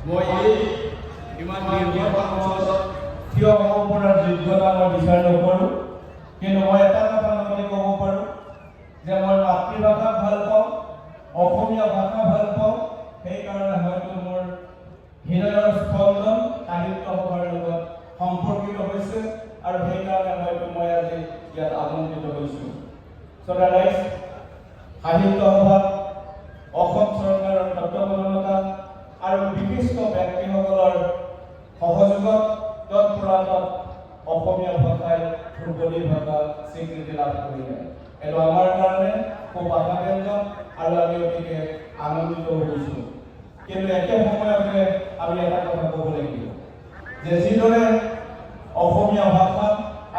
মই এই ইমান দীৰ্ঘ মঞ্চত থিয় হ'ব পৰাৰ যোগ্যতা মই বিচাৰ নকৰোঁ, কিন্তু মই এটা কথা লগতে ক'ব পাৰোঁ যে মই মাতৃভাষাক ভাল পাওঁ, অসমীয়া ভাষা ভাল পাওঁ। সেইকাৰণে হয়তো মোৰ হৃদয়ৰ স্পন্দন সাহিত্য সভাৰ লগত সম্পৰ্কিত হৈছে আৰু সেইকাৰণে হয়তো মই আজি ইয়াত আমন্ত্ৰিত হৈছোঁ। ৰাইজ, সাহিত্য সভা অসম চৰকাৰৰ তত্ত্বাৱধানত আৰু বিশিষ্ট ব্যক্তিসকলৰ সহযোগত তৎপৰতাত অসমীয়া ভাষাই ধ্ৰুপদী ভাষা স্বীকৃতি লাভ কৰিলে। এইটো আমাৰ কাৰণে খুব আশাব্যঞ্জক আৰু আমি অতিকে আনন্দিত হৈছোঁ। কিন্তু একে সময়তে আমি এটা কথা ক'ব লাগিব যে যিদৰে অসমীয়া ভাষা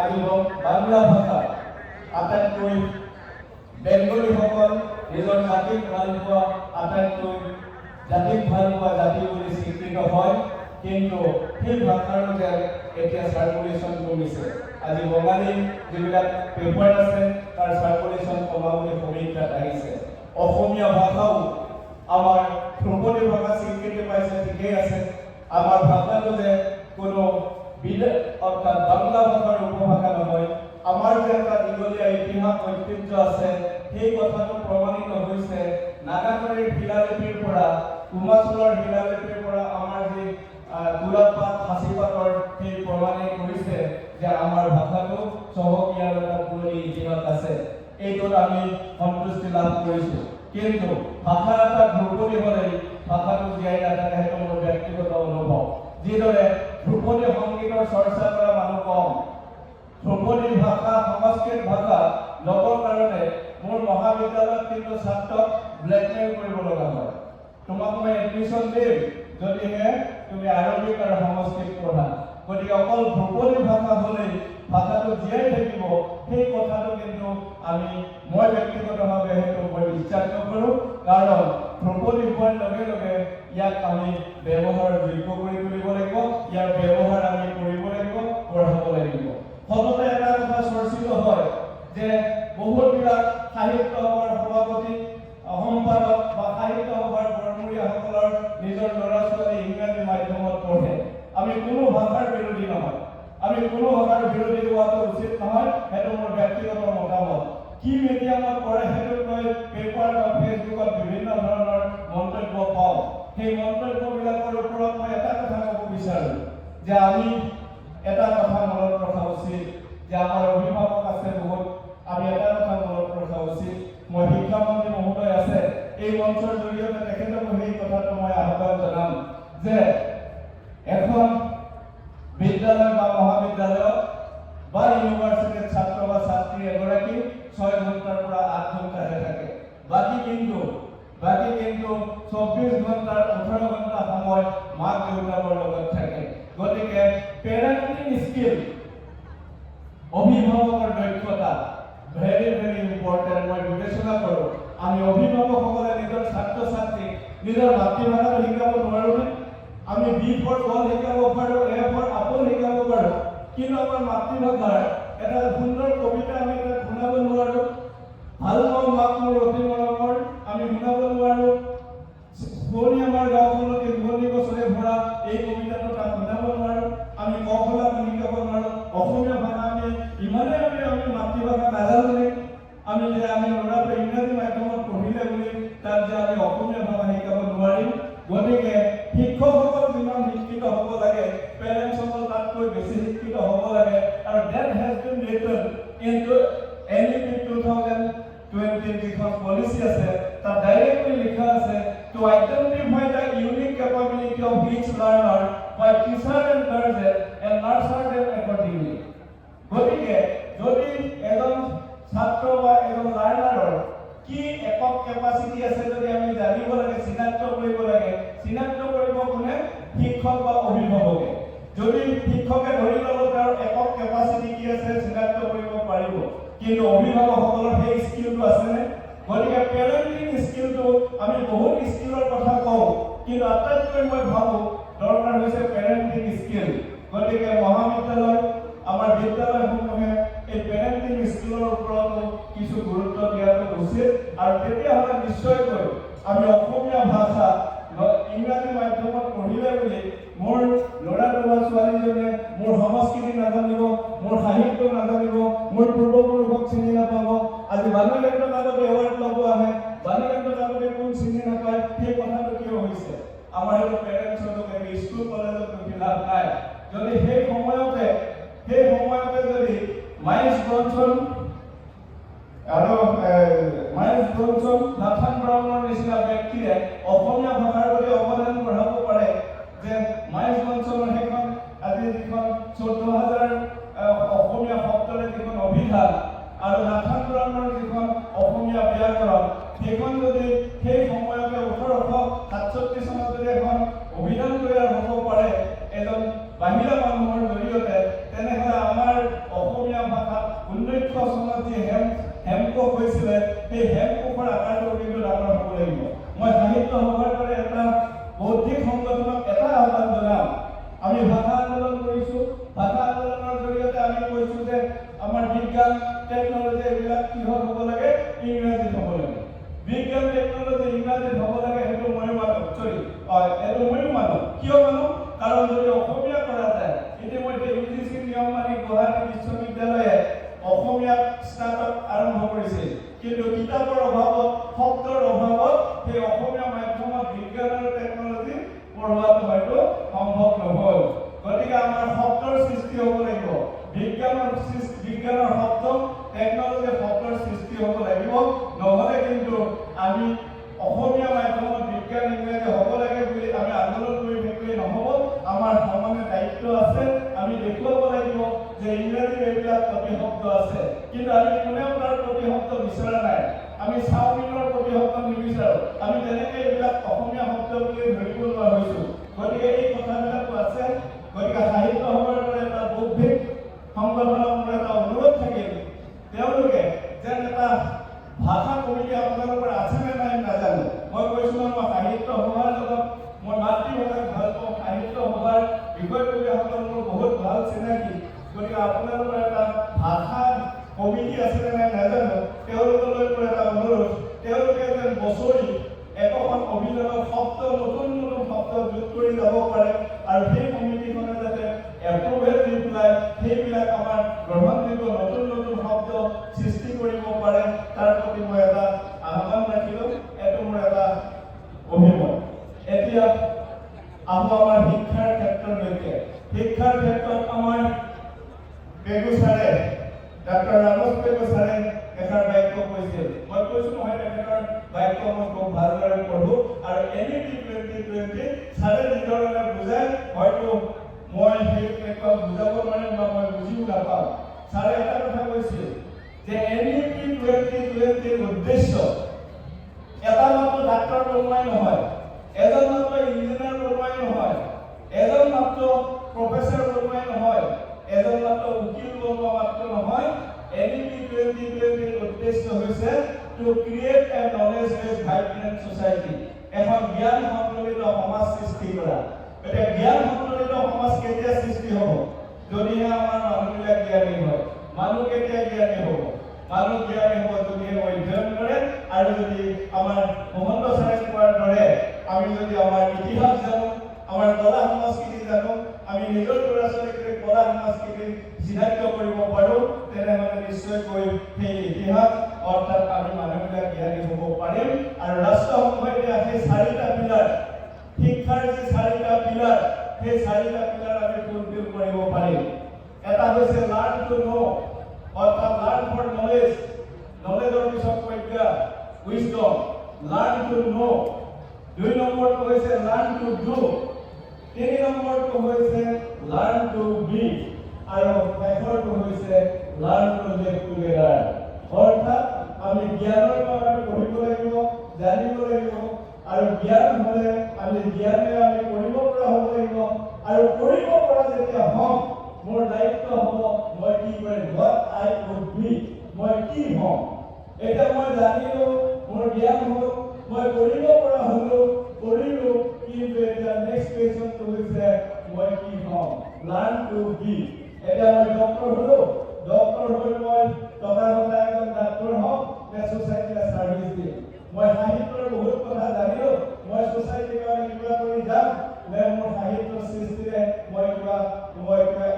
আজি বাংলা ভাষা আটাইতকৈ বেংগলীসকল নিজৰ জাতিক ভাল পোৱা আটাইতকৈ জাতিক ভাল পোৱা জাতি বুলি স্বীকৃত হয়, কিন্তু সেই ভাষাৰো যে এতিয়া চাৰ্কুলেশ্যন কমিছে। আজি বঙালী যিবিলাক পেপাৰ আছে তাৰ চাৰ্কুলেশ্যন কমাবলৈ সমীক্ষাত আহিছে। অসমীয়া ভাষাও আমাৰ ধ্ৰুপদী ভাষা স্বীকৃতি পাইছে, ঠিকেই আছে। আমাৰ ভাষাটো যে কোনো অৰ্থাৎ বাংলা ভাষাৰ উপভাষা নহয়, আমাৰ যে এটা দীঘলীয়া ইতিহাস ঐতিহ্য আছে, সেই কথাটো প্ৰমাণিত হৈছে নাগানৰীৰ শিলালিপিৰ পৰা, কুমাচলৰ শিলালিপিৰ পৰা আমাৰ যি গোলাপাত সাঁচিপাতৰ সেই প্ৰমাণে কৰিছে যে আমাৰ ভাষাটো চহকীয়া এটা পুৰণি ইতিহাস আছে। এইটোত আমি সন্তুষ্টি লাভ কৰিছোঁ। কিন্তু ভাষা এটা ধ্ৰুপদী হ'লেই ভাষাটো জীয়াই নাথাকে, সেইটো মোৰ ব্যক্তিগত অনুভৱ। যিদৰে ধ্ৰুপদী সংগীতৰ চৰ্চা কৰা মানুহ কম, ধ্ৰুপদী ভাষা সংস্কৃত ভাষা ল'বৰ কাৰণে মোৰ মহাবিদ্যালয়ত কিন্তু ছাত্ৰক ব্লেকমেইল কৰিব লগা হয়। তোমাক মই এডমিশ্যন দিম যদিহে তুমি আৰবিক আৰু সংস্কৃত পঢ়া। গতিকে অকল ধ্ৰুপদী ভাষা হ'লেই ভাষাটো জীয়াই থাকিব, সেই কথাটো কিন্তু মই ব্যক্তিগতভাৱে সেইটো মই বিশ্বাস নকৰোঁ। কাৰণ ধ্ৰুপদী হোৱাৰ লগে লগে ইয়াক আমি ব্যৱহাৰযোগ্য কৰি তুলিব লাগিব, ইয়াৰ ব্যৱহাৰ আমি কৰিব লাগিব, পঢ়াব লাগিব। সততে এটা কথা চৰ্চিত হয় যে বহুতবিলাক সাহিত্য সভাৰ সভাপতি, সম্পাদক বা সাহিত্য সভাৰ বৰমূৰীয়াসকলৰ নিজৰ ল'ৰা ছোৱালী ইংৰাজী মাধ্যমত পঢ়ে। আমি কোনো ভাষাৰ বিৰোধী নহয়, আমি কোনো ভাষাৰ বিৰোধী হোৱাটো উচিত নহয়, সেইটো মোৰ ব্যক্তিগত মতামত। কি মিডিয়ামত পঢ়ে সেইটোক লৈ পেপাৰ বা ফেচবুকত বিভিন্ন ধৰণৰ মন্তব্য পাওঁ। সেই মন্তব্যবিলাকৰ ওপৰত মই এটা কথা ক'ব বিচাৰোঁ যে আমি এটা কথা মনত ৰখা উচিত যে আমাৰ অভিভাৱক আছে বহুত, আমি এটা কথা মনত ৰখা উচিত। মই শিক্ষামন্ত্ৰী মহোদয় আছে, এই মঞ্চৰ জৰিয়তে তেখেতকো সেই কথাটো মই আহ্বান জনাম যে এখন বিদ্যালয় বা মহাবিদ্যালয়ত বা ইউনিভাৰ্চিটিৰ ছাত্ৰ বা ছাত্ৰী এগৰাকী 6 ঘণ্টাৰ পৰা 8 ঘণ্টাহে থাকে। বাকী কিন্তু 24 ঘণ্টাৰ 18 ঘণ্টা সময় মাক দেউতাকৰ লগত থাকে। গতিকে পেৰেণ্টিং স্কিল, অভিভাৱকৰ দক্ষতা ভেৰি ভেৰি ইম্পৰ্টেণ্ট মই বিবেচনা কৰোঁ। আমি অভিভাৱকসকলে নিজৰ ছাত্ৰ ছাত্ৰীক নিজৰ মাতৃভাষাটো শিকাব নোৱাৰোঁনে? আমি বি ফৰ বল শিকাব পাৰোঁ, এ ফৰ আপেল শিকাব পাৰোঁ, কিন্তু আমাৰ মাতৃভাষাৰ এটা সুন্দৰ কবিতা আমি তাত শুনাব নোৱাৰোঁ। ভাল পাওঁ মাক মোৰ অতি মৰমৰ আমি শুনাব নোৱাৰোঁ। শুৱনি আমাৰ গাঁওখনত শুৱনি গছৰে ভৰা এই কবিতাটো তাত শুনাব নোৱাৰোঁ। আমি কফলা শিকাব নোৱাৰোঁ। অসমীয়া ভাষা আমি ইমানেই আমি মাতৃভাষা নাজানোনে? আমি ল'ৰাটো ইংৰাজী মাধ্যমত পঢ়িলে বুলি তাত যে আমি অসমীয়া ভাষা শিকাব নোৱাৰিম। গতিকে শিক্ষকসকল যিমান শিক্ষিত হ'ব লাগে, পেৰেণ্টছসকল তাতকৈ বেছি শিক্ষিত হ'ব লাগে। আৰু that has been written into NEP 2020 যিখন পলিচি আছে তাত ডাইৰেক্টলি লিখা আছে to identify the unique capability of each learner by teacher and guardian and nurture them accordingly. গতিকে যদি এজন ছাত্ৰ বা এজন লাৰ্ণাৰৰ কি একক কেপাচিটি আছে যদি আমি জানিব লাগে, চিনাক্ত কৰিব লাগে। চিনাক্ত কৰিব কোনে? শিক্ষক বা অভিভাৱকে। যদি শিক্ষকে ধৰি ল'ব তাৰ একক কেপাচিটি কি আছে চিনাক্ত কৰিব পাৰিব, কিন্তু অভিভাৱকসকলৰ সেই স্কিলটো আছেনে? গতিকে পেৰেণ্টিং স্কিলটো আমি বহুত স্কিলৰ কথা কওঁ, কিন্তু আটাইতকৈ মই ভাবোঁ দৰকাৰ হৈছে পেৰেণ্টিং স্কিল। গতিকে মহাবিদ্যালয় আমাৰ বিদ্যালয়সমূহে এই পেৰেণ্টিং স্কিলৰ ওপৰতো কিছু গুৰুত্ব দিয়াটো উচিত। আৰু তেতিয়াহ'লে নিশ্চয়কৈ আমি অসমীয়া ভাষা ইংৰাজী মাধ্যমত পঢ়িলে আমাৰ পেৰেণ্টছক স্কুল কলেজত লাভ নাই। যদি সেই সময়তে যদি মাইলছ ব্ৰনছন আৰু নাথান ব্ৰাউনৰ নিচিনা ব্যক্তিয়ে অসমীয়া ভাষাৰ প্ৰতি অৱদান বঢ়াব পাৰে, যে মাইলছ ব্ৰনছনৰ সেইখন আজি যিখন 14,000 অসমীয়া শব্দৰে যিখন অভিধান আৰু নাথান ব্ৰাউনৰ যিখন অসমীয়া ব্যাকৰণ, সেইখন যদি সেই সময়তে 1867 চনত যদি এখন অভিধান তৈয়াৰ হ'ব পাৰে এজন বাহিৰা মানুহৰ জৰিয়তে, তেনেহ'লে আমাৰ অসমীয়া ভাষা 1900 চনত যি হেমকোষ হৈছিলে, সেই হেমকোষৰ আকাৰটো কিন্তু ডাঙৰ হ'ব লাগিব। মই সাহিত্য সভাৰ দৰে এটা বৌদ্ধিক সংগঠনক এটা আহ্বান জনাম। আমি ভাষা আন্দোলন কৰিছোঁ, ভাষা আন্দোলনৰ জৰিয়তে আমি কৈছোঁ যে আমাৰ বিজ্ঞান টেকনলজি এইবিলাক কিহত হ'ব লাগে, ইংৰাজীত হ'ব লাগে। বিজ্ঞান টেকনলজি ইংৰাজীত হ'ব লাগে, সেইটো ময়ো মানো। এইটো ময়ো মানো। কিয় মানো? কাৰণ যদি অসমীয়া কৰা যায়, ইতিমধ্যে UGC নিয়ম মানি গুৱাহাটী বিশ্ববিদ্যালয়ে অসমীয়াত স্নাতক আৰম্ভ কৰিছিল, কিন্তু কিতাপৰ অভাৱত, শব্দৰ অভাৱত সেই অসমীয়া মাধ্যমত বিজ্ঞান আৰু টেকনলজি পঢ়োৱাটো হয়তো সম্ভৱ নহ'ল। গতিকে আমাৰ শব্দৰ সৃষ্টি হ'ব লাগিব, বিজ্ঞানৰ শব্দ, টেকনলজিৰ শব্দৰ সৃষ্টি হ'ব লাগিব। নহ'লে কিন্তু আমি অসমীয়া মাধ্যমত বিজ্ঞান ইংৰাজী হ'ব লাগে বুলি আমি আন্দোলন কৰি থাকিলে নহ'ব। আমাৰ সমানে দায়িত্ব আছে, আমি দেখুৱাব লাগিব যে ইংৰাজীৰ এইবিলাক প্ৰতিশব্দ আছে, কিন্তু আমি কোনেও তাৰ প্ৰতিশব্দ বিচৰা নাই। আমি চাওমিনৰ প্ৰতিশব্দ নিবিচাৰোঁ, আমি তেনেকৈ এইবিলাক অসমীয়া শব্দ বুলি ধৰিব লোৱা হৈছোঁ। গতিকে এই কথাবিলাকো আছে। গতিকে সাহিত্য সভাৰ দৰে এটা বৌদ্ধিক সংগঠনৰ মোৰ এটা অনুৰোধ থাকিল, তেওঁলোকে যেন এটা ভাষা কমিটি আপোনালোকৰ আছেনে নাই নাজানো। মই কৈছোঁ মই সাহিত্য সভাৰ লগত মই মাতৃভাষাক ভাল পাওঁ, সাহিত্য সভাৰ বিষয়ববীয়াসকল মোৰ বহুত ভাল চিনাকি। গতিকে আপোনালোকৰ এটা ভাষা কমিটি আছেনে নাই নাজানো, তেওঁলোকলৈ মোৰ এটা অনুৰোধ, তেওঁলোকে যেন বছৰি একোখন অভিধানত শব্দ, নতুন নতুন শব্দ যোগ কৰি যাব পাৰে, আৰু সেই কমিটিখনে যাতে এপ্ৰুভেল দি পেলাই সেইবিলাক আমাৰ গ্ৰহণযোগ্য নতুন নতুন শব্দ সৃষ্টি কৰিব পাৰে, তাৰ প্ৰতি মই এটা আহ্বান ৰাখিলোঁ। এইটো মোৰ এটা অভিমত। এতিয়া আহোঁ আমাৰ শিক্ষাৰ ক্ষেত্ৰলৈকে। শিক্ষাৰ ক্ষেত্ৰত আমাৰ পেগু ছাৰে, ডাক্তৰ ৰামোস পেগু ছাৰে এষাৰ বাক্য কৈছিল। মই কৈছোঁ নহয়, তেখেতৰ বাক্য মই খুব ভালদৰে পঢ়োঁ, আৰু NEP 2020 ছাৰে যিধৰণে বুজায়, হয়তো মই সেই বাক্য বুজাব নোৱাৰিম বা মই বুজিও নাপাওঁ। ছাৰে এটা কথা কৈছিল যে NEP 2020 উদ্দেশ্য এটা মাত্ৰ ডাক্তৰ বনোৱাই নহয়, এজন মাত্ৰ ইঞ্জিনিয়াৰ বনোৱাই নহয়, এজন মাত্ৰ প্ৰফেচৰ বনোৱাই নহয়, এজন মাত্ৰ উকিল বনোৱা মাত্ৰ নহয়। NEP 2020 উদ্দেশ্য হৈছে টু ক্ৰিয়েট এ নলেজ বেছড ভাইব্ৰেণ্ট ছ'চাইটি, এখন জ্ঞান সংকলিত সমাজ সৃষ্টি কৰা। এতিয়া জ্ঞান সংকলিত সমাজ কেতিয়া সৃষ্টি হ'ব? যদিহে আমাৰ মানুহবিলাক জ্ঞানী হয়। মানুহ কেতিয়া জ্ঞানী হ'ব? মানুহ জ্ঞানী হ'ব যদিহে অধ্যয়ন কৰে, আৰু যদি আমাৰ মহন্ত ছাৰে কোৱাৰ দৰে আমি যদি আমাৰ ইতিহাস জানো, আমাৰ কলা সংস্কৃতি জানো, আমি নিজৰ ল'ৰা ছোৱালীক কলা সংস্কৃতি চিনাক্ত কৰিব পাৰোঁ, তেনেহ'লে নিশ্চয়কৈ সেই ইতিহাস অৰ্থাৎ আমি মানুহবিলাক জ্ঞানী হ'ব পাৰিম। আৰু ৰাষ্ট্ৰসংঘই দিয়া সেই 4টা পিলাৰ, শিক্ষাৰ যি 4টা পিলাৰ, সেই 4টা পিলাৰ আমি ফুলফিল কৰিব পাৰিম। এটা হৈছে লাৰ্ণ টু ন', অৰ্থাৎ লাৰ্ণ ফৰ নলেজ, নলেজৰ পিছত প্ৰজ্ঞা, উইজডম, লাৰ্ণ টু ন'। 2 নম্বৰটো হৈছে লাৰ্ণ টু ডু, 3 নম্বৰটো হৈছে লাৰ্ণ টু বি, আৰু শেষৰটো হৈছে লাৰ্ণ টু লিভ টুগেডাৰ। অৰ্থাৎ আমি জ্ঞানৰ কাৰণে পঢ়িব লাগিব, জানিব লাগিব, আৰু জ্ঞান হ'লে আমি জ্ঞানেৰে আমি কৰিব পৰা হ'ব লাগিব, আৰু কৰিব পৰা যেতিয়া হ'ম, মোৰ দায়িত্ব হ'ব মই কি কৰিম, what I would be, মই কি হ'ম। এতিয়া মই জানিলোঁ, মোৰ জ্ঞান হ'ল, মই কৰিব পৰা হ'লোঁ, কৰিলোঁ, কিন্তু এতিয়া নেক্সট কুৱেশ্যনটো হৈছে মই কি হ'ম, লাৰ্ণ টু বি। এতিয়া মই ডক্টৰ হ'লোঁ, ডক্টৰ হৈ মই টকা ঘটা এজন ডাক্তৰ হ'ম নে ছ'চাইটিলৈ ছাৰ্ভিচ দিম? মই সাহিত্যৰ বহুত কথা জানিলোঁ, মই ছ'চাইটিৰ কাৰণে কিবা কৰি যাম, নে মোৰ সাহিত্যৰ সৃষ্টিৰে মই কিবা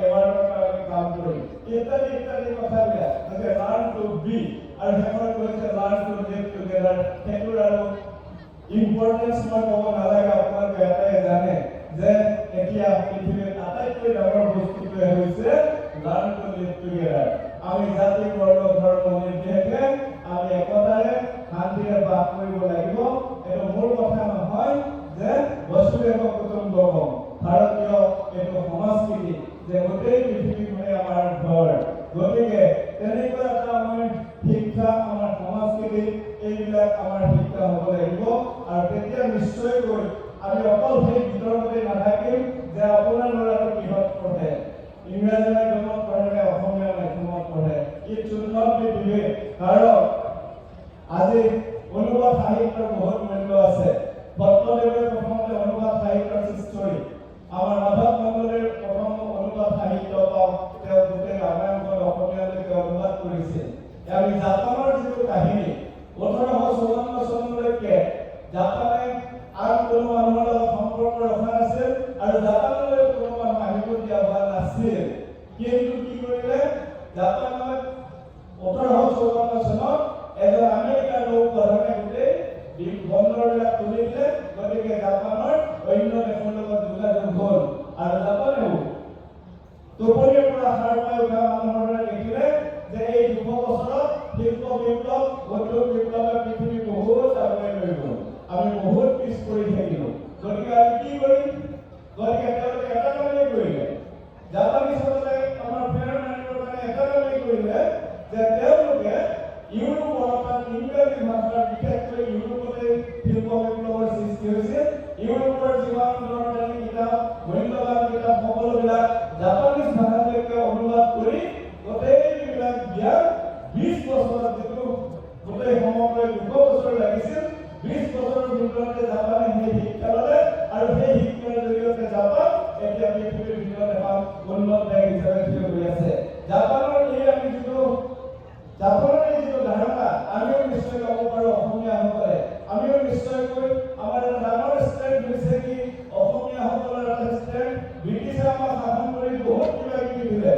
এৱাৰ্ডৰ কাৰণে কাম কৰিম? ইত্যাদি ইত্যাদি কথাবিলাক গতিকে লাৰ্ণ টু বি, আৰু শেষত কৈছে লাৰ্ণ টু লিভ টুগেডাৰ। সেইটোৰ আৰু ইম্পৰ্টেণ্ট ইম্পৰ্টেঞ্চ মই ক'ব নালাগে, আপোনালোকে এটাই জানে যে এতিয়া পৃথিৱীত আটাইতকৈ ডাঙৰ বস্তুটোৱে হৈছে লাৰ্ণ টু লিভ টুগেডাৰ। আমি জাতি বৰ্ণ ধৰ্ম নিৰ্বিশেষে আমি একতাৰে শান্তিৰে বাস কৰিব লাগিব। এইটো মোৰ কথা নহয় যে বসুধৈৱ কুটুম্বকম, ভাৰতীয় এইটো সংস্কৃতি যে গোটেই পৃথিৱীখনে আমাৰ ঘৰ। গতিকে তেনেকুৱা এটা আমাৰ শিক্ষা, আমাৰ সংস্কৃতি, এইবিলাক আমাৰ শিক্ষা হ'ব লাগিব। আৰু তেতিয়া নিশ্চয়কৈ আমি অকল সেই বিতৰ্কতে নাথাকিম যে আপোনাৰ ল'ৰাটো কিহত পঢ়ে, ইংৰাজী মাধ্যমত পঢ়ে নে অসমীয়া মাধ্যমত পঢ়ে। It should not be debate. কাৰণ আজি অনুবাদ সাহিত্যৰ বহুত মূল্য আছে। ভট্টদেৱে প্ৰথমতে অনুবাদ সাহিত্যৰ সৃষ্টি, আমাৰ মাধৱ মণ্ডলে প্ৰথম অনুবাদ সাহিত্য তেওঁ গোটেই ৰামায়ণখন অসমীয়ালৈকে অনুবাদ কৰিছিল। আমি জাপানৰ যিটো কাহিনী 1854 চনলৈকে জাপানে আন কোনো মানুহৰ লগত সম্পৰ্ক ৰখা নাছিল আৰু জাপানলৈ কোনো মানুহ আহিব দিয়া হোৱা নাছিল। কিন্তু কি কৰিলে, জাপানত 1854 চনত এজন আমেৰিকাৰ নৌবাহনে গোটেই বন্দৰবিলাক তুলি দিলে। গতিকে জাপানৰ অন্য দেশৰ লগত যোগাযোগ হ'ল আৰু জাপানেও টোপনিৰ পৰা সাৰ পাই উঠা মানুহৰ দৰে দেখিলে যে এই 200 বছৰত শিল্প বিপ্লৱ, উদ্যোগ বিপ্লৱে পৃথিৱী বহুত আগুৱাই লৈ গ'ল, আমি বহুত পিছ পৰি থাকিলোঁ। গতিকে আমি কি কৰিম? গতিকে তেওঁলোকে এটা কামেই কৰিলে, জাপানীসকলে আমাৰ ফেৰ মাৰিবৰ কাৰণে এটা কামেই কৰিলে যে তেওঁলোকে ইউৰোপ অৰ্থাৎ ইংৰাজী ভাষাৰ, বিশেষকৈ ইউৰোপতে শিল্প বিপ্লৱৰ সৃষ্টি হৈছিল। ইউৰোপৰ যিমান ধৰণৰ কিতাপ, মূল্যৱান কিতাপ সকলোবিলাক জাপানীজ ভাষালৈকে অনুবাদ কৰি গোটেইবিলাক জ্ঞান 20 বছৰত, যিটো গোটেই সমগ্ৰ 200 বছৰ লাগিছিল, 20 বছৰৰ ভিতৰতে জাপানে সেই শিক্ষা ল'লে আৰু সেই শিক্ষাৰ জৰিয়তে জাপান এতিয়া পৃথিৱীৰ ভিতৰত এখন উন্নত দেশ হিচাপে থিয় হৈ আছে। জাপানৰ এই আমি জাপানৰ এই যিটো ধাৰণা আমিও নিশ্চয় ল'ব পাৰোঁ। অসমীয়াসকলে আমিও নিশ্চয়কৈ আমাৰ এটা ডাঙৰ ষ্ট্ৰেংথ হৈছে কি, অসমীয়াসকলৰ এটা ষ্ট্ৰেংথ। ব্ৰিটিছে আমাক শাসন কৰি বহুত কিবা কিবি দিলে,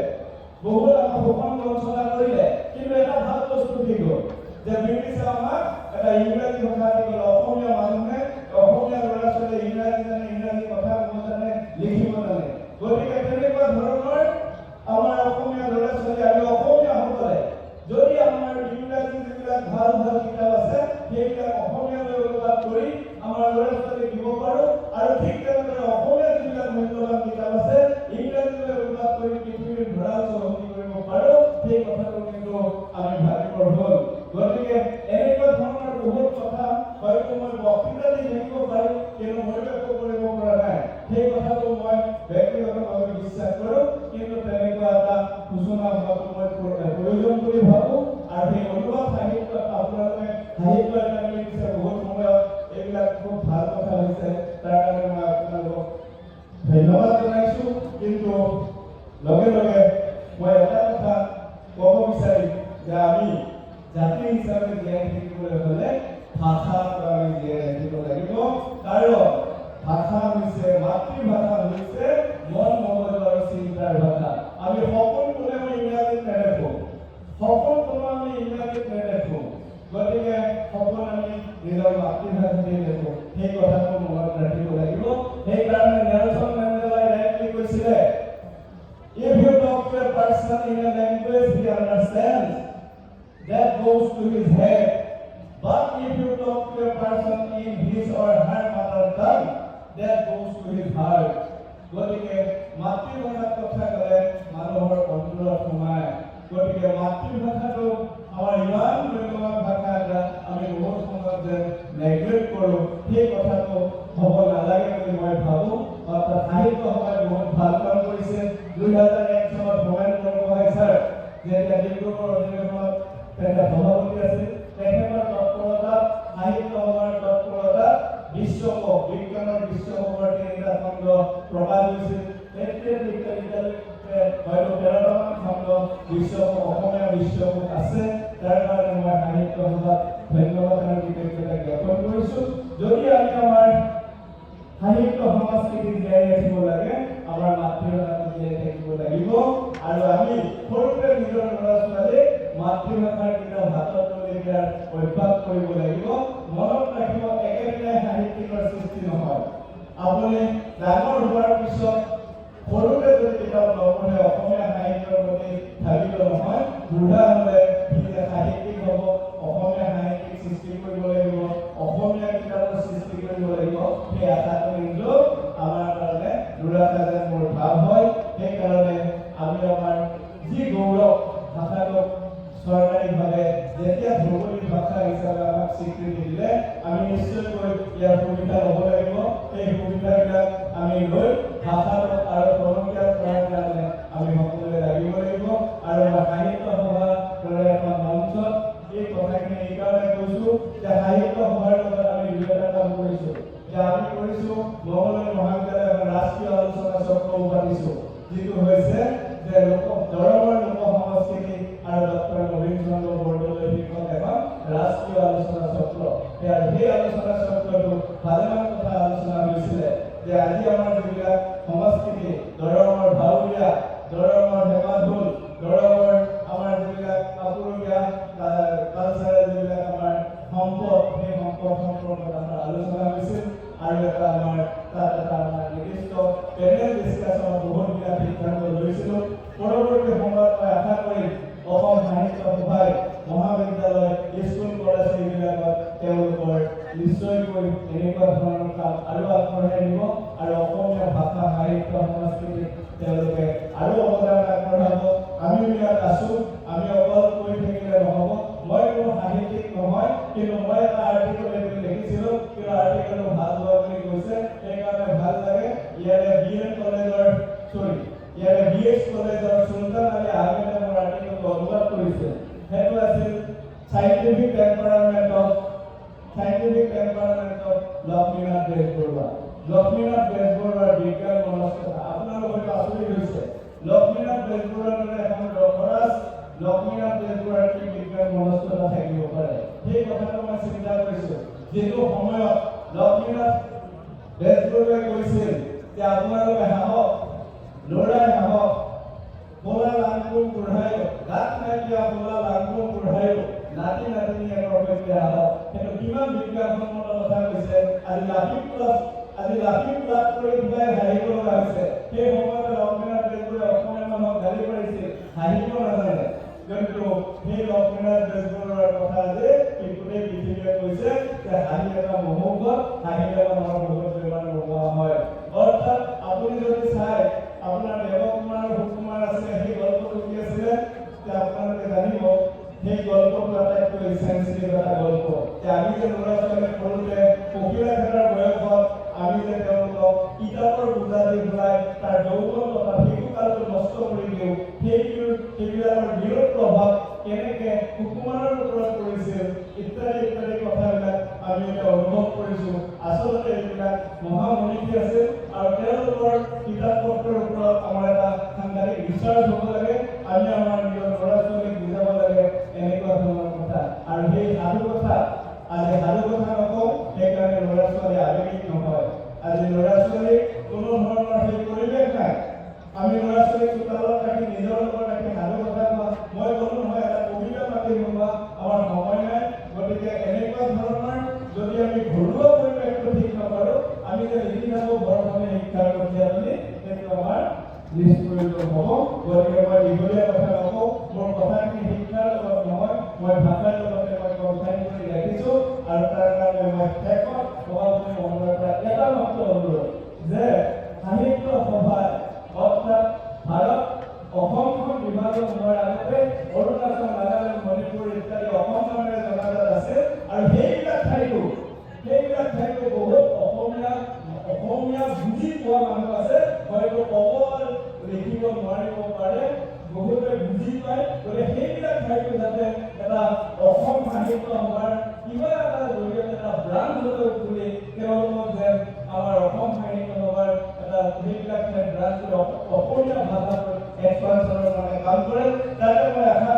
বহুত আমাক শোষণ বঞ্চনা কৰিলে, কিন্তু এটা ভাল বস্তু কি হ'ল যে ব্ৰিটিছে আমাক এটা ইংৰাজী ভাষা দি গ'ল। অসমীয়া মানুহে, অসমীয়া ল'ৰা ছোৱালীয়ে ইংৰাজী জানে, ইংৰাজী কথা ক'ব জানে, লিখিব জানে। গতিকে তেনেকুৱা ধৰণৰ আমাৰ অসমীয়া ল'ৰা ছোৱালী, আমি অসমীয়াসকলে যদি আমাৰ ইংৰাজী যিবিলাক ভাল ভাল কিতাপ আছে সেইবিলাক অসমীয়ালৈ অনুবাদ কৰি আমাৰ ল'ৰা ছোৱালীক দিব পাৰোঁ, আৰু ঠিক তেনেদৰে অসমীয়া যিবিলাক মূল্যৱান কিতাপ আছে ইংৰাজীলৈ অনুবাদ কৰি পৃথিৱীৰ ভঁৰাল চহকী কৰিব পাৰোঁ, সেই কথাটো কিন্তু আমি ভাবিবৰ হ'ল। গতিকে এনেকুৱা ধৰণৰ বহুত কথা হয়তো মই বক্তৃতা দি থাকিব পাৰিম, কিন্তু মনোযোগ কৰিব পৰা নাই। সেই কথাটো মই ব্যক্তিগতভাৱে বিশ্বাস কৰোঁ, কিন্তু তেনেকুৱা এটা সূচনা হোৱাটো মই প্ৰয়োজন বুলি ভাবোঁ। আৰু সেই অনুবাদ সাহিত্যত আপোনালোকে সাহিত্য একাডেমী দিছে বহুত সময়ত, এইবিলাক খুব ভাল কথা হৈছে, তাৰ কাৰণে মই আপোনালোকক ধন্যবাদ জনাইছোঁ। কিন্তু লগে লগে মই এটা কথা ক'ব বিচাৰিম যে আমি জাতি হিচাপে জীয়াই থাকিবলৈ হ'লে ভাষাটো আমি জীয়াই ৰাখিব লাগিব। কাৰণ ভাষা হৈছে, মাতৃভাষা হৈছে মন মগজু আৰু চিন্তাৰ ভাষা। আমি সপোন কোনেও ইংৰাজীত নেদেখোঁ, সপোন কোনো আমি ইংৰাজীত নেদেখোঁ। গতিকে সপোন আমি নিজৰ মাতৃভাষাতেই দেখোঁ, সেই কথাটো মনত ৰাখিব লাগিব। সেইকাৰণে নেলছন মেণ্ডেলাই ডাইৰেক্টলি কৈছিলে, if you talk to a person in a language he understands, that goes to his head. But if you talk to a person in his or her mother tongue, that goes to his heart. গতিকে মাতৃভাষাৰ কথা ক'লে মানুহৰ অন্তৰত সোমায়। গতিকে মাতৃভাষাটো আমাৰ ইমান মূল্যৱান ভাষা এটা আমি বহুত সময়ত যে নেগলেক্ট কৰোঁ, সেই কথাটো হ'ব নালাগে বুলি মই ভাবোঁ। অৰ্থাৎ সাহিত্য সভাই বহুত ভাল কাম কৰিছে। 2001 চনত হোমেন বৰগোহাঁই ছাৰ যেতিয়া ডিব্ৰুগড় অধিৱেশনত তেখেত সভাপতি আছিল, তেখেতৰ তৎপৰতাত, সাহিত্য সভাৰ তৎপৰতাত বিশ্বকোষ, বিজ্ঞানৰ বিশ্বকোষৰ 3টা খণ্ড প্ৰকাশ হৈছিল। এতিয়া হয়তো 13টামান খণ্ড বিশ্বকোষ, অসমীয়া বিশ্বকোষ আছে। তাৰ কাৰণে মই সাহিত্য সভাত ধন্যবাদ আৰু কৃতজ্ঞতা জ্ঞাপন কৰিছোঁ। যদি আমি আমাৰ সাহিত্য সংস্কৃতি জীয়াই ৰাখিব লাগে, আমাৰ মাতৃভাষাটো জীয়াই থাকিব লাগিব। আৰু আমি সৰুতে নিজৰ ল'ৰা ছোৱালীক মাতৃভাষাৰ কিতাপ হাতত তুলি দিয়াৰ অভ্যাস কৰিব লাগিব। মনত ৰাখিব, একেদিনাই সাহিত্যিকৰ আপুনি ডাঙৰ হোৱাৰ পিছত সৰুতে যদি কিতাপ নপঢ়ে অসমীয়া সাহিত্যৰ প্ৰতি ভাবিব নহয়, বুঢ়া হ'লে সাহিত্যিক হ'ব, অসমীয়া সাহিত্যিক সৃষ্টি কৰিব লাগিব, অসমীয়া কিতাপৰ সৃষ্টি কৰিব লাগিব, সেই আশাটো কিন্তু আমাৰ কাৰণে দুৰাশা যেন মোৰ ভাৱ হয়। সেইকাৰণে আমি আমাৰ যি গৌৰৱ ভাষাটোক চৰকাৰীভাৱে যেতিয়া ভৌগোলিক ভাষা হিচাপে আমাক স্বীকৃতি দিলে আমি নিশ্চয়কৈ ইয়াৰ সুবিধা ল'ব লাগিব। সেই সুবিধাবিলাক আমি লৈ ভাষাটোক আৰু টনকিয়াল কৰাৰ কাৰণে আমি সকলোৱে লাগিব লাগিব। আৰু সাহিত্য সভা দৰে এখন মঞ্চত এই কথাখিনি এইকাৰণে কৈছোঁ যে সাহিত্য সভাৰ লগত আমি দুয়োটা কাম কৰিছোঁ। যে আমি কৰিছোঁ মঙলদৈ মহাবিদ্যালয়ৰ ৰাষ্ট্ৰীয় আলোচনা চক্ৰ পাতিছোঁ, যিটো হৈছে যে দৰঙৰ লোক সংস্কৃতি আৰু ডক্টৰ নবীন চন্দ্ৰ বৰদলৈ শীৰ্ষক এখন ৰাষ্ট্ৰীয় আলোচনা চক্ৰ। সেই আলোচনা চক্ৰটো ভালেমান কথা আলোচনা হৈছিলে যে আজি আমাৰ যিবিলাক সংস্কৃতি, দৰঙৰ ভাৱৰীয়া, দৰঙৰ ধেমাঢোল, দৰঙৰ আমাৰ যিবিলাক আপুৰুগীয়া কালচাৰেল যিবিলাক আমাৰ সম্পদ, সেই সম্পদ সম্পৰ্কত আমাৰ আলোচনা হৈছিল। আৰু এটা আমাৰ তাত এটা আমাৰ নিৰ্দিষ্ট পেনেল ডিছকাশ্যন বহুতবিলাক সিদ্ধান্ত লৈছিলোঁ। পৰৱৰ্তী সময়ত মই আশা কৰিম অসম সাহিত্য সভাই মহাবিদ্যালয়, স্কুল, কলেজ এইবিলাকত তেওঁলোকৰ নিশ্চয়কৈ এনেকুৱা ধৰণৰ কাম আৰু আগবঢ়াই নিব আৰু অসমীয়া ভাষা, সাহিত্য, সংস্কৃতিত তেওঁলোকে আৰু অৱদান আগবঢ়াব। আমি ইয়াত আছোঁ, আমি অকল কৈ থাকিলে নহ'ব। মই কোনো সাহিত্যিক নহয়, কিন্তু মই এটা আৰ্টিকেল লিখিছিলোঁ, কিন্তু আৰ্টিকেলটো ভাল হোৱা বুলি কৈছে, সেইকাৰণে ভাল লাগে। ইয়াৰে BS কলেজৰ চুলতান আলী আহমেদে মোৰ আৰ্টিকেলটো অনুবাদ কৰিছে। সেইটো আছিল চাইণ্টিফিক টেম্পাৰামেণ্ট অফ লক্ষ্মীনাথ বেজবৰুৱা। লক্ষ্মীনাথ বেজবৰুৱাৰ বিজ্ঞান মনস্কতা আপোনালোক হয়তো আচৰিত হৈছে। লক্ষ্মীনাথ বেজবৰুৱাৰ দৰে এখন ৰসৰাজ লক্ষ্মীনাথ বেজবৰুৱাৰ কি বিজ্ঞান মনস্কতা থাকিব পাৰে, সেই কথাটো মই চিন্তা কৰিছোঁ। যিটো সময়ত লক্ষ্মীনাথ বেজবৰুৱাই কৈছিল যে আপোনালোকে হাঁহক, ল'ৰাই হাঁহক, বোলা লাংকুম বুঢ়ায়ো, গাত নাইকিয়া বোলা লাংকুম বুঢ়ায়ো, নাতি নাতিনীয়েকৰ সৈতে আহক। সেইটো কিমান বিজ্ঞানসন্মত কথা কৈছে। আজি লাফিং ক্লাব কৰি দুটাই হাঁহিব লগা হৈছে। সেই সময়তে লক্ষ্মীনাথ বেজবৰুৱাই অসমীয়া মানুহক গালি পাৰিছিল, হাঁহিব নাজানে। কিন্তু সেই লক্ষ্মীনাথ বেজবৰুৱাৰ কথা যে গোটেই পৃথিৱীয়ে কৈছে যে হাঁহি এটা মহৌষধ, হাঁহিলে মানুহৰ বহুত বেমাৰ নোহোৱা হয়। অৰ্থাৎ আপুনি যদি চাই আপোনাৰ দেৱকুমাৰ সুকুমাৰ আছে, সেই গল্পটো কি আছিলে যে আপোনালোকে জানিব, সেই গল্পটো আটাইতকৈ চেঞ্চিটিভ এটা গল্প। যে আমি যে ল'ৰা ছোৱালীক সৰুতে পখিলা খেলাৰ বয়সত আমি যে তেওঁলোকক কিতাপৰ বোজা দি ভৰাই তাৰ যৌৱন তথা শিশুকালটো নষ্ট কৰি দিওঁ, সেইবিলাকৰ বিৰোধ প্ৰভাৱ কেনেকৈ সুকুমাৰৰ ওপৰত পৰিছিল ইত্যাদি ইত্যাদি কথাবিলাক আমি এতিয়া অনুভৱ কৰিছোঁ। আচলতে এইবিলাক মহামনীষী আছিল আৰু তেওঁলোকৰ কিতাপ পত্ৰৰ ওপৰত আমাৰ এটা সাংঘাতিক ৰিচাৰ্চ হ'ব লাগে। আমি আমাৰ নিজৰ ল'ৰা ছোৱালীক বুজাব লাগে এনেকুৱা ধৰণৰ কথা। আৰু সেই সাধু কথা আজি সাধু কথা নকওঁ, সেইকাৰণে ল'ৰা ছোৱালী আৱেগিক নহয়। আজি ল'ৰা ছোৱালীক কোনো ধৰণৰ সেই পৰিৱেশ নাই। আমি ল'ৰা ছোৱালীক চোতালত ৰাখি নিজৰ লগত ৰাখি সাধু কথা কোৱা, মই ক'লো নহয় এটা কবিতা পাতি শুনোৱা, আমাৰ সময় নাই। গতিকে এনেকুৱা ধৰণৰ যদি আমি ঘৰুৱা পৰিৱেশটো ঠিক নকৰোঁ, আমি যে লিখি থাকোঁ ঘৰখনে শিক্ষাৰ কঠীয়াতলি, সেইটো আমাৰ নিষ্প্ৰয়োজন হ'ব। গতিকে মই দীঘলীয়া কথা নকওঁ, মোৰ কথাখিনি শিক্ষাৰ লগত নহয়, মই ভাষাৰ লগতে মই কনফাইন কৰি ৰাখিছোঁ। আৰু তাৰ কাৰণে মই শেষত সভাপতি মহোদয়ৰ পৰা এটা মাত্ৰ অনুৰোধ যে সাহিত্য সভাই অৰ্থাৎ ভাৰত অসমখন বিভাজন হোৱাৰ আগতে অৰুণাচল, নাগালেণ্ড, মণিপুৰ ইত্যাদি অসম নামেৰে জনাজাত আছে। আৰু সেইবিলাক ঠাইতো বহুত অসমীয়া বুজি পোৱা মানুহ আছে, হয়তো ক'ব লিখিব নোৱাৰিব পাৰে, বহুতে বুজি পায়। গতিকে সেইবিলাক ঠাইতো যাতে এটা অসম সাহিত্য সভাৰ কিবা এটা জৰিয়তে এটা ব্ৰাঞ্চ খুলি তেওঁলোকক যেন আমাৰ অসম সাহিত্য সভাৰ এটা সেইবিলাক ঠাইত ব্ৰাঞ্চ অসমীয়া ভাষাটোৰ এক্সপানশ্যনৰ কাৰণে কাম কৰে, তাতে মই আশা